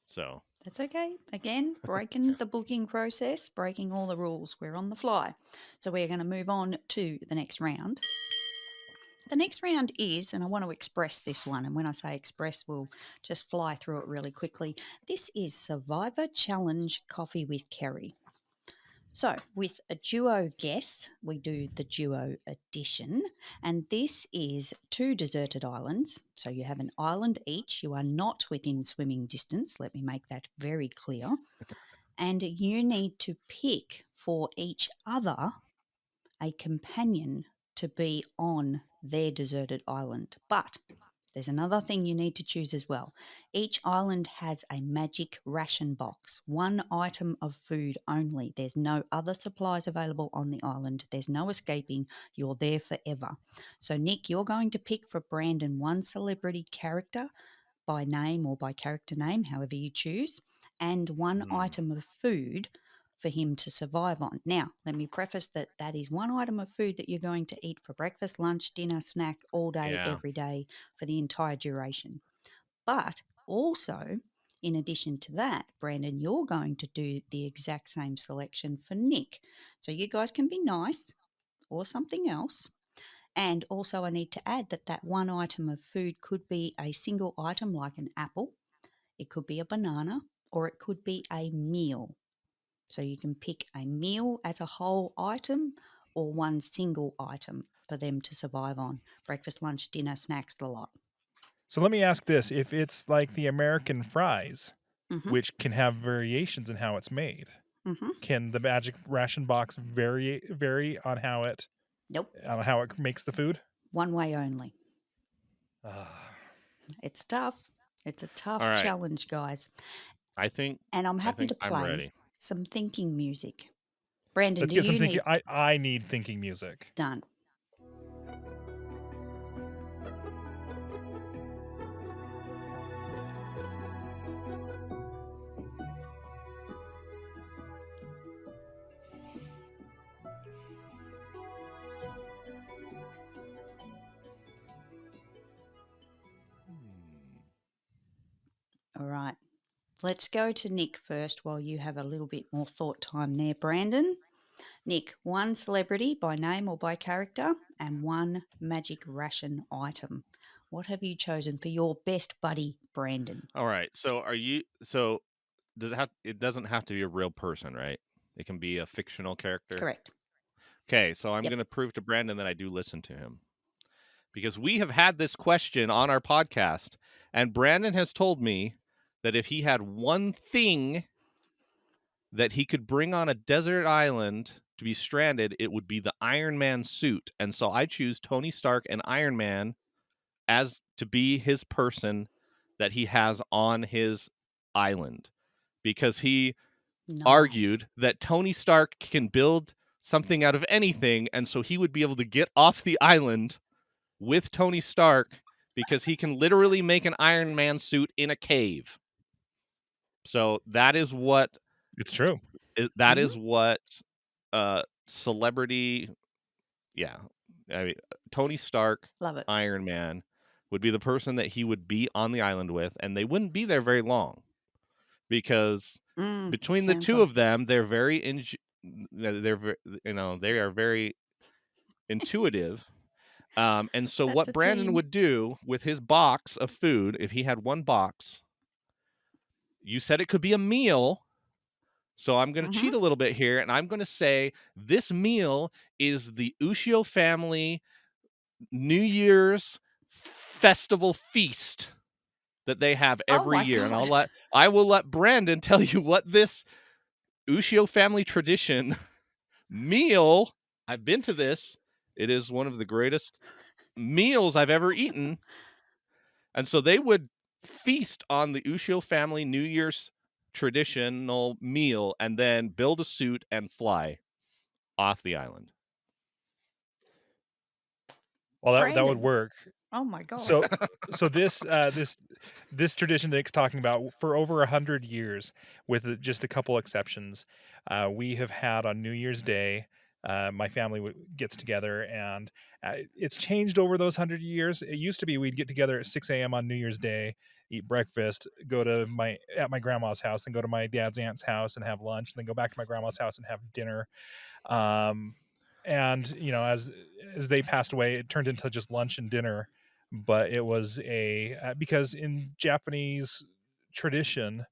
So That's okay. Again, breaking the booking process, breaking all the rules. We're on the fly. So we're going to move on to the next round. The next round is, and I want to express this one, and when I say express, we'll just fly through it really quickly. This is Survivor Challenge Coffee with Kerry. So, with a duo guess, we do the duo edition, and this is 2 deserted islands. So, you have an island each. You are not within swimming distance. Let me make that very clear. And you need to pick for each other a companion to be on their deserted island. But there's another thing you need to choose as well. Each island has a magic ration box, 1 item of food only. There's no other supplies available on the island. There's no escaping. You're there forever. So, Nick, you're going to pick for Branden 1 celebrity character by name or by character name, however you choose, and 1 item of food for him to survive on. Now, let me preface that is 1 item of food that you're going to eat for breakfast, lunch, dinner, snack, all day, every day for the entire duration. But also, in addition to that, Branden, you're going to do the exact same selection for Nick. So you guys can be nice or something else. And also, I need to add that 1 item of food could be a single item like an apple, it could be a banana, or it could be a meal. So you can pick a meal as a whole item or 1 single item for them to survive on. Breakfast, lunch, dinner, snacks, the lot. So let me ask this. If it's like the American fries, which can have variations in how it's made, can the magic ration box vary on how it Nope. on how it makes the food? 1 way only. It's tough. It's a tough challenge, guys. And I'm happy to play some thinking music. Branden, let's do get some you thinking. need... I need thinking music. Done. All right. Let's go to Nick first while you have a little bit more thought time there, Branden. Nick, 1 celebrity by name or by character and 1 magic ration item. What have you chosen for your best buddy, Branden? all right. So it doesn't have to be a real person, right? It can be a fictional character. Correct. Okay, so I'm going to prove to Branden that I do listen to him. Because we have had this question on our podcast, and Branden has told me that if he had 1 thing that he could bring on a desert island to be stranded, it would be the Iron Man suit. And so I choose Tony Stark and Iron Man as to be his person that he has on his island, because he argued that Tony Stark can build something out of anything, and so he would be able to get off the island with Tony Stark because he can literally make an Iron Man suit in a cave. So that is what... It's true. That is what celebrity... Yeah. I mean, Tony Stark, Love it. Iron Man would be the person that he would be on the island with, and they wouldn't be there very long because between the two of them, they're very they are very intuitive. And so That's what Branden team. would do with his box of food, if he had one box, you said it could be a meal. So I'm going to cheat a little bit here, and I'm going to say this meal is the Ushio family New Year's festival feast that they have every year. God. And I will let Branden tell you what this Ushio family tradition meal, I've been to this. It is one of the greatest meals I've ever eaten. And so they would feast on the Ushio family New Year's traditional meal and then build a suit and fly off the island. Well, that would work. Oh my God. So this tradition that Nick's talking about, for over 100 years, with just a couple exceptions, we have had on New Year's Day. My family gets together, and it's changed over those 100 years. It used to be we'd get together at 6 a.m. on New Year's Day, eat breakfast, go to my grandma's house, and go to my dad's aunt's house and have lunch, and then go back to my grandma's house and have dinner. And as they passed away, it turned into just lunch and dinner. But it was because in Japanese tradition,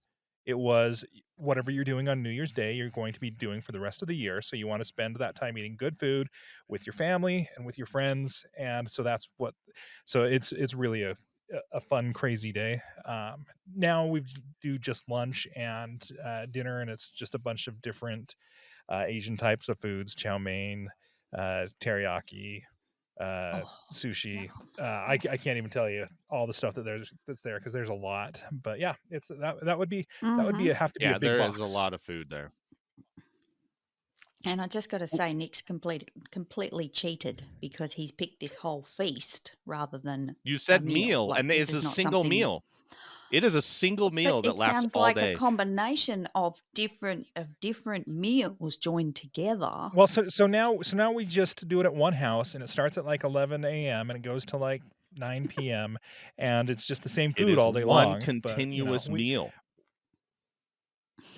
it was whatever you're doing on New Year's Day, you're going to be doing for the rest of the year. So you want to spend that time eating good food with your family and with your friends. And so it's really a fun, crazy day. Now we do just lunch and dinner, and it's just a bunch of different Asian types of foods: chow mein, teriyaki, sushi. I can't even tell you all the stuff that's there, because there's a lot. But yeah, it's that would be have to be a big box. There's a lot of food there. And I just got to say, Nick's completely cheated, because he's picked this whole feast rather than you said a meal. Like, and it's a single meal. It is a single meal that lasts all day. It sounds like a combination of different meals joined together. Well, so now we just do it at one house, and it starts at like 11 a.m. and it goes to like 9 p.m. and it's just the same food all day long. One continuous meal.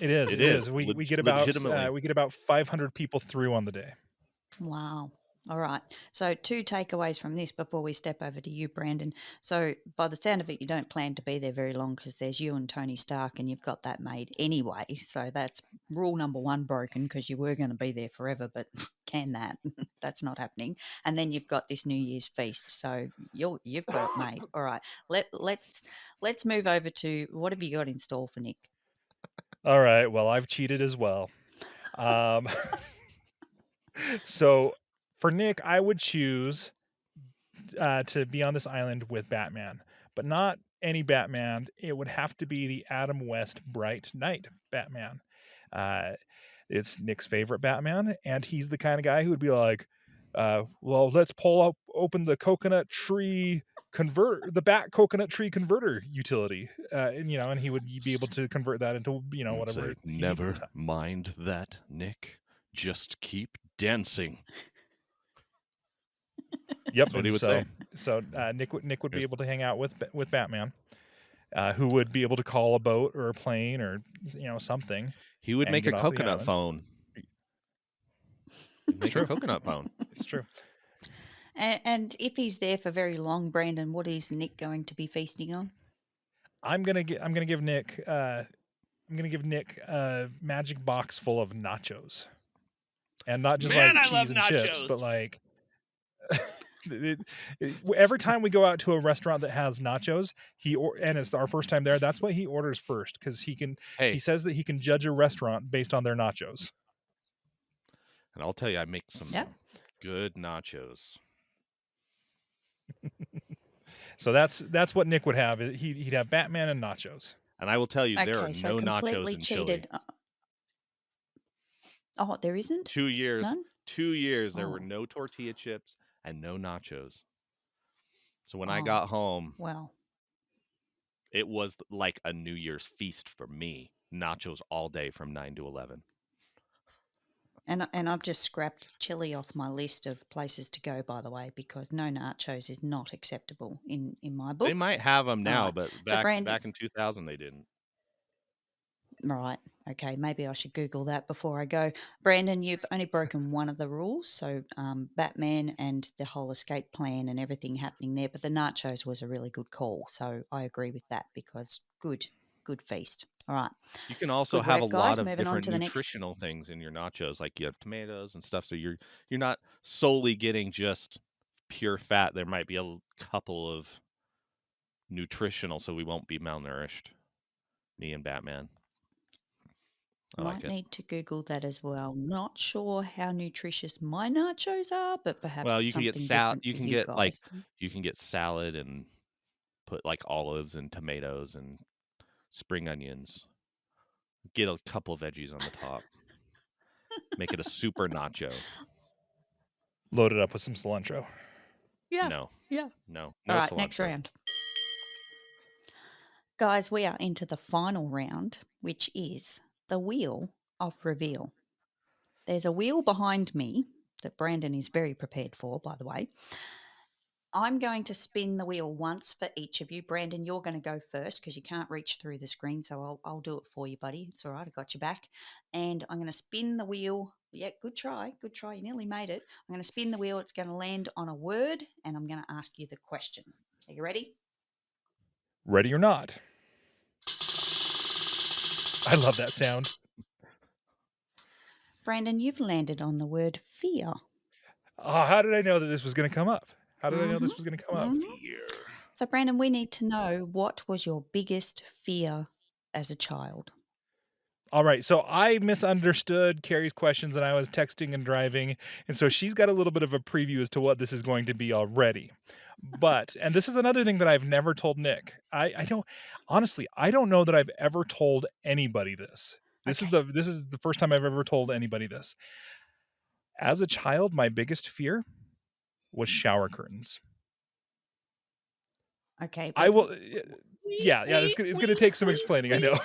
It is. We get about 500 people through on the day. Wow. All right. So 2 takeaways from this before we step over to you, Branden. So by the sound of it, you don't plan to be there very long, because there's you and Tony Stark, and you've got that made anyway. So that's rule number 1 broken, because you were going to be there forever, but that's not happening. And then you've got this New Year's feast. So you've got it made. All right. Let's move over to, what have you got in store for Nick? All right. Well, I've cheated as well. So for Nick, I would choose to be on this island with Batman, but not any Batman. It would have to be the Adam West Bright Knight Batman. It's Nick's favorite Batman, and he's the kind of guy who would be like, well, let's open the coconut tree the bat coconut tree converter utility, and he would be able to convert that into whatever. Never mind that, Nick. Just keep dancing. Yep. That's what he would say. So Nick would be able to hang out with Batman, who would be able to call a boat or a plane or something. He would make a coconut phone. Make a coconut phone. It's true. And if he's there for very long, Branden, what is Nick going to be feasting on? I'm gonna give Nick a magic box full of nachos, and not just like cheese and chips, but like every time we go out to a restaurant that has nachos, and it's our first time there, that's what he orders first, because he says that he can judge a restaurant based on their nachos. And I'll tell you, I make some good nachos. So that's what Nick would have. He'd have Batman and nachos. And I will tell you, there are no nachos in Chile. Oh, there isn't? 2 years. None? 2 years, there were no tortilla chips and no nachos. So when I got home, it was like a New Year's feast for me. Nachos all day from 9 to 11. And I've just scrapped Chile off my list of places to go, by the way, because no nachos is not acceptable in my book. They might have them now, but back in 2000 they didn't. Right. Okay. Maybe I should Google that before I go. Branden, you've only broken one of the rules. So Batman and the whole escape plan and everything happening there. But the nachos was a really good call. So I agree with that because good feast. All right. You can also Good have a work, guys. lot of Moving on different to the next. nutritional things in your nachos, like you have tomatoes and stuff. So you're not solely getting just pure fat. There might be a couple of nutritional, so we won't be malnourished. Me and Batman. I like Might it. need to Google that as well. Not sure how nutritious my nachos are, but perhaps it's something different you for can you get like guys. you can get salad and put like olives and tomatoes and spring onions. Get a couple veggies on the top. Make it a super nacho. Load it up with some cilantro. Yeah. No. Yeah. No All right, cilantro. next round. Guys, we are into the final round, which is the wheel of reveal. There's a wheel behind me that Branden is very prepared for, by the way. I'm going to spin the wheel once for each of you. Branden, you're going to go first because you can't reach through the screen, so I'll do it for you, buddy. It's all right, I got your back. And I'm going to spin the wheel. Yeah, good try. Good try. You nearly made it. I'm going to spin the wheel. It's going to land on a word, and I'm going to ask you the question. Are you ready? Ready or not. I love that sound. Branden, you've landed on the word fear. Oh, how did I know that this was going to come up? How did I know this was going to come up? Fear. So, Branden, we need to know, what was your biggest fear as a child? All right, so I misunderstood Kerry's questions and I was texting and driving, and so she's got a little bit of a preview as to what this is going to be already. But, and this is another thing that I've never told Nick. I don't, honestly, I don't know that I've ever told anybody this. This is the first time I've ever told anybody this. As a child, my biggest fear was shower curtains. Okay. I will. Yeah. It's going to take some explaining. I know.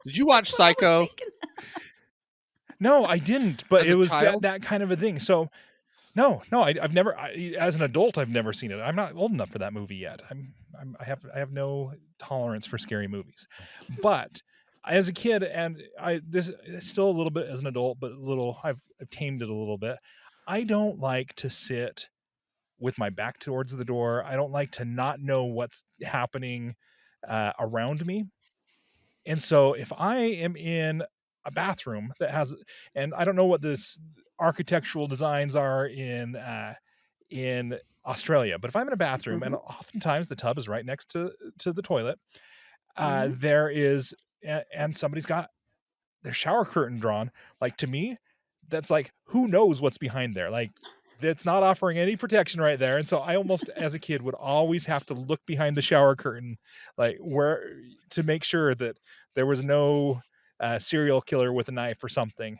Did you watch Psycho? No, I didn't. But it was that kind of a thing. So, no, I've never. As an adult, I've never seen it. I'm not old enough for that movie yet. I have no tolerance for scary movies. But as a kid, and this is still a little bit as an adult, but I've tamed it a little bit. I don't like to sit with my back towards the door. I don't like to not know what's happening around me. And so if I am in a bathroom that has, and I don't know what this architectural designs are in Australia, but if I'm in a bathroom and oftentimes the tub is right next to the toilet, there is, and somebody's got their shower curtain drawn, like, to me, that's like, who knows what's behind there? Like, that's not offering any protection right there. And so I almost, as a kid, would always have to look behind the shower curtain, like, where, to make sure that there was no serial killer with a knife or something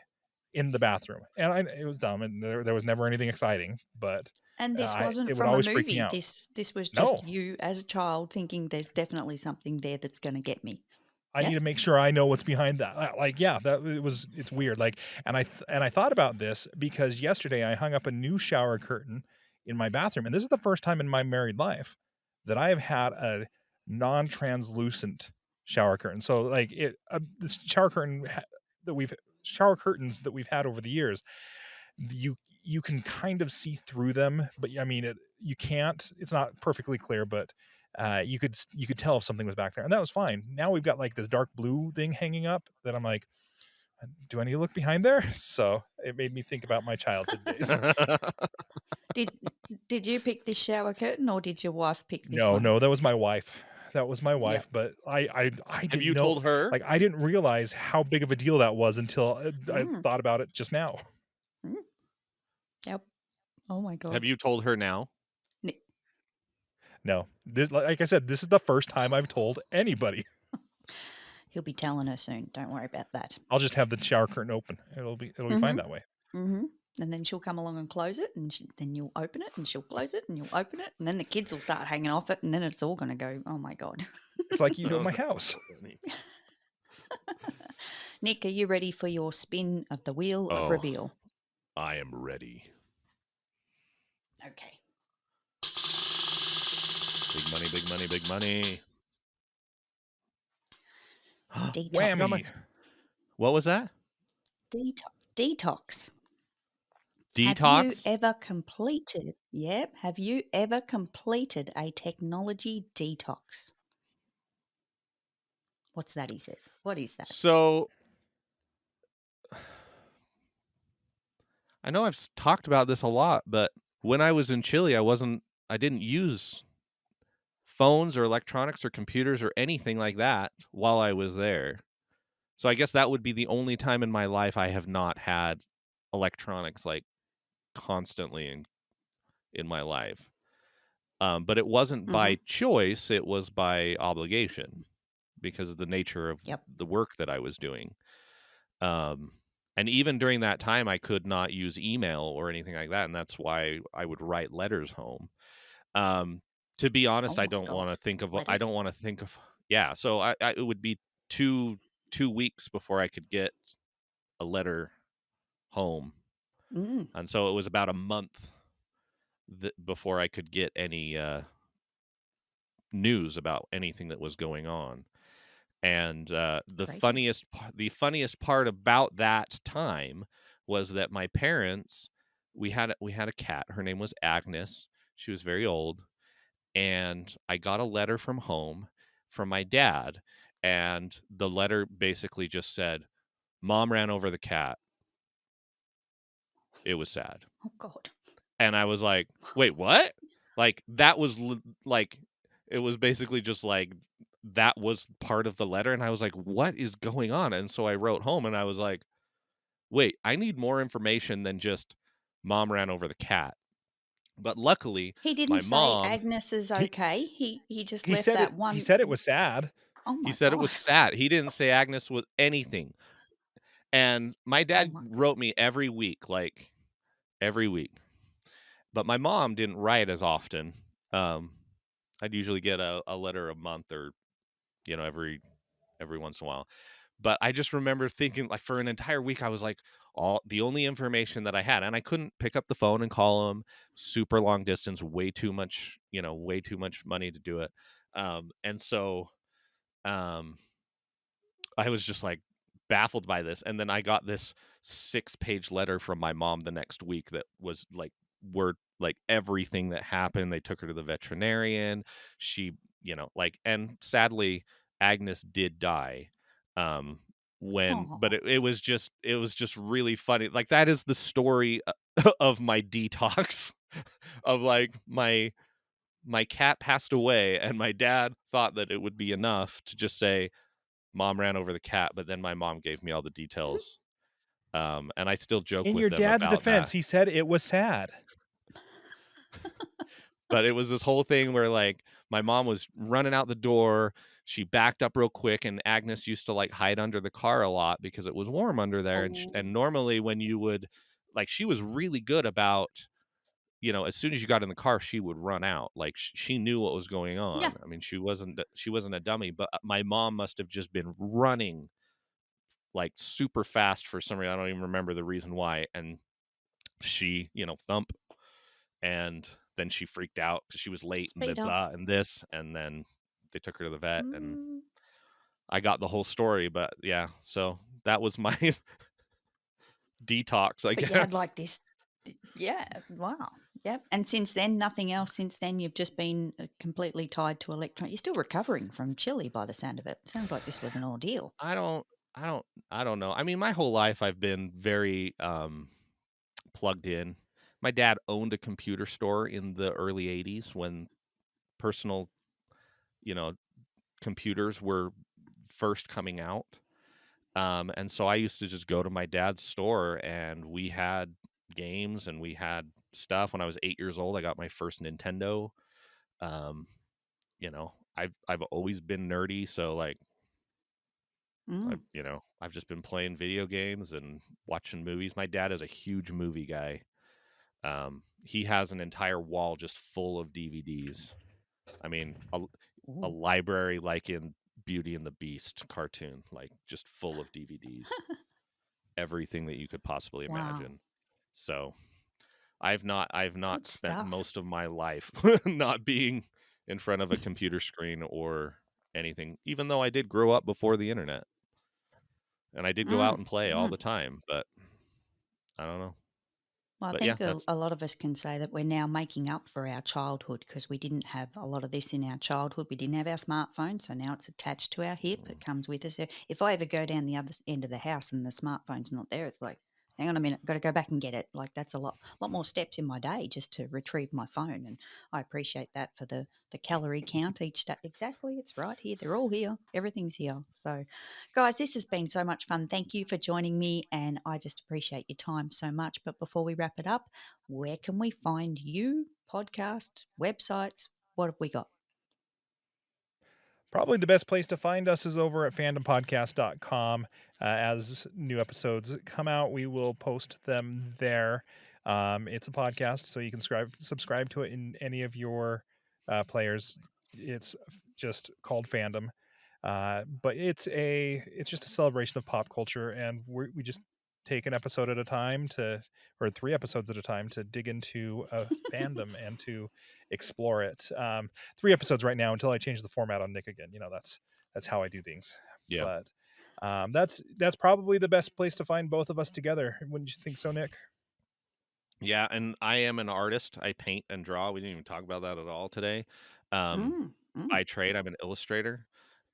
in the bathroom. And it was dumb, and there was never anything exciting, but And this wasn't it would from a always freak me movie. out. This was No. just you as a child thinking there's definitely something there that's going to get me. I need to make sure I know what's behind that. Like, yeah, it's weird. Like, and I thought about this because yesterday I hung up a new shower curtain in my bathroom, and this is the first time in my married life that I have had a non-translucent shower curtain. So, like, this shower curtain shower curtains that we've had over the years, you can kind of see through them, but I mean, you can't. It's not perfectly clear, but you could tell if something was back there, and that was fine. Now we've got like this dark blue thing hanging up that I'm like, do I need to look behind there? So it made me think about my childhood days. Did you pick this shower curtain, or did your wife pick this one? No, that was my wife. That was my wife, but I didn't Have you know, told her? Like, I didn't realize how big of a deal that was until I thought about it just now. Yep. Oh my God. Have you told her now? No. This, like I said, this is the first time I've told anybody. He'll be telling her soon. Don't worry about that. I'll just have the shower curtain open. It'll be fine that way. And then she'll come along and close it, and then you'll open it, and she'll close it, and you'll open it, and then the kids will start hanging off it, and then it's all going to go, oh my God. It's like you know my house. Nick, are you ready for your spin of the wheel of reveal? I am ready. Okay. Big money, big money, big money. Detox. What was that? Detox. Detox? Have you ever completed a technology detox? What's that, he says? What is that? So I know I've talked about this a lot, but when I was in Chile, I didn't use phones or electronics or computers or anything like that while I was there. So I guess that would be the only time in my life I have not had electronics like constantly in my life. But it wasn't by choice, it was by obligation because of the nature of the work that I was doing. And even during that time, I could not use email or anything like that, and that's why I would write letters home. To be honest, I don't want to think of. Yeah. So it would be 2 weeks before I could get a letter home, and so it was about a month before I could get any news about anything that was going on. And the funniest part about that time was that my parents, we had a cat. Her name was Agnes. She was very old, and I got a letter from home from my dad, and the letter basically just said, "Mom ran over the cat." It was sad. Oh God. And I was like, "Wait, what?" Like that was like it was basically just like that was part of the letter, and I was like, "What is going on?" And so I wrote home and I was like, "Wait, I need more information than just mom ran over the cat." But luckily, He didn't my say mom Agnes is okay. He just He left said that it. one. He said it was sad. Oh he my said it was God. sad. He didn't say Agnes was anything. And my dad wrote me every week, like every week. But my mom didn't write as often. I'd usually get a letter a month or every once in a while. But I just remember thinking, like, for an entire week, I was like, the only information that I had, and I couldn't pick up the phone and call them. Super long distance, way too much money to do it. And so I was just like baffled by this. And then I got this 6-page letter from my mom the next week that was like word, like everything that happened. They took her to the veterinarian. She, and sadly, Agnes did die. But it was just really funny. Like that is the story of my detox of like my cat passed away and my dad thought that it would be enough to just say mom ran over the cat, but then my mom gave me all the details. And I still joke In with your them dad's about defense, that. he said it was sad. But it was this whole thing where like my mom was running out the door. She backed up real quick, and Agnes used to like hide under the car a lot because it was warm under there. And normally when you would like, she was really good about, as soon as you got in the car, she would run out. Like she knew what was going on. Yeah. I mean, she wasn't a dummy, but my mom must have just been running like super fast for some reason. I don't even remember the reason why. And she, thump, and then she freaked out because she was late and blah and this, and then they took her to the vet, and I got the whole story. But yeah, so that was my detox, I guess. You had like this, yeah, wow, yep. And since then, nothing else. Since then, you've just been completely tied to electron. You're still recovering from Chile, by the sound of it. Sounds like this was an ordeal. I don't know. I mean, my whole life I've been very plugged in. My dad owned a computer store in the early 80s when personal, computers were first coming out. And so I used to just go to my dad's store and we had games and we had stuff. When I was 8 years old, I got my first Nintendo. Um, I've always been nerdy, so like I've just been playing video games and watching movies. My dad is a huge movie guy. He has an entire wall just full of DVDs. I mean, a library like in Beauty and the Beast cartoon, like just full of DVDs. Everything that you could possibly imagine. So I've not Good spent stuff. most of my life not being in front of a computer screen or anything, even though I did grow up before the internet. And I did go out and play all the time, but I don't know. Well, I But yeah, think a lot of us can say that we're now making up for our childhood because we didn't have a lot of this in our childhood. We didn't have our smartphone, so now it's attached to our hip. It comes with us. If I ever go down the other end of the house and the smartphone's not there, it's like, hang on a minute, got to go back and get it. Like that's a lot more steps in my day just to retrieve my phone, and I appreciate that for the calorie count each day. Exactly, it's right here. They're all here. Everything's here. So, guys, this has been so much fun. Thank you for joining me, and I just appreciate your time so much. But before we wrap it up, where can we find you? Podcast, websites, what have we got? Probably the best place to find us is over at fandompodcast.com. As new episodes come out, we will post them there. It's a podcast, so you can subscribe to it in any of your players. It's just called Fandom. But it's just a celebration of pop culture, and we just take an episode at a time or 3 episodes at a time to dig into a fandom and to explore it. 3 episodes right now until I change the format on Nick again. That's how I do things. Yeah. But that's probably the best place to find both of us together. Wouldn't you think so, Nick? Yeah, and I am an artist. I paint and draw. We didn't even talk about that at all today. By trade, I'm an illustrator.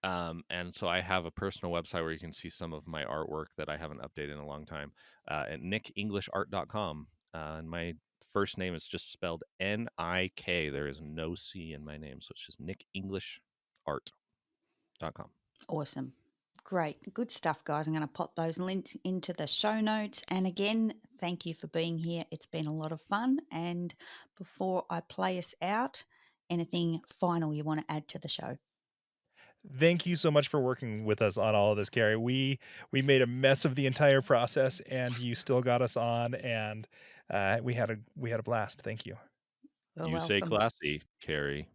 And so I have a personal website where you can see some of my artwork that I haven't updated in a long time at nickenglishtart.com. And my first name is just spelled N-I-K. There is no C in my name, so it's just nickenglishtart.com. Awesome. Great. Good stuff, guys. I'm going to pop those links into the show notes. And again, thank you for being here. It's been a lot of fun. And before I play us out, anything final you want to add to the show? Thank you so much for working with us on all of this, Kerry. We made a mess of the entire process, and you still got us on, and we had a blast. Thank you. You're welcome. Say classy, Kerry.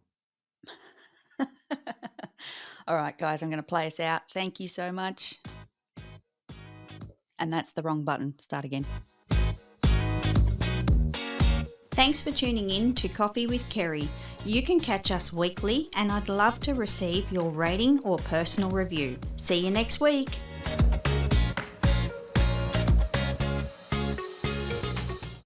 All right, guys, I'm going to play us out. Thank you so much. And that's the wrong button. Start again. Thanks for tuning in to Coffee with Kerry. You can catch us weekly, and I'd love to receive your rating or personal review. See you next week.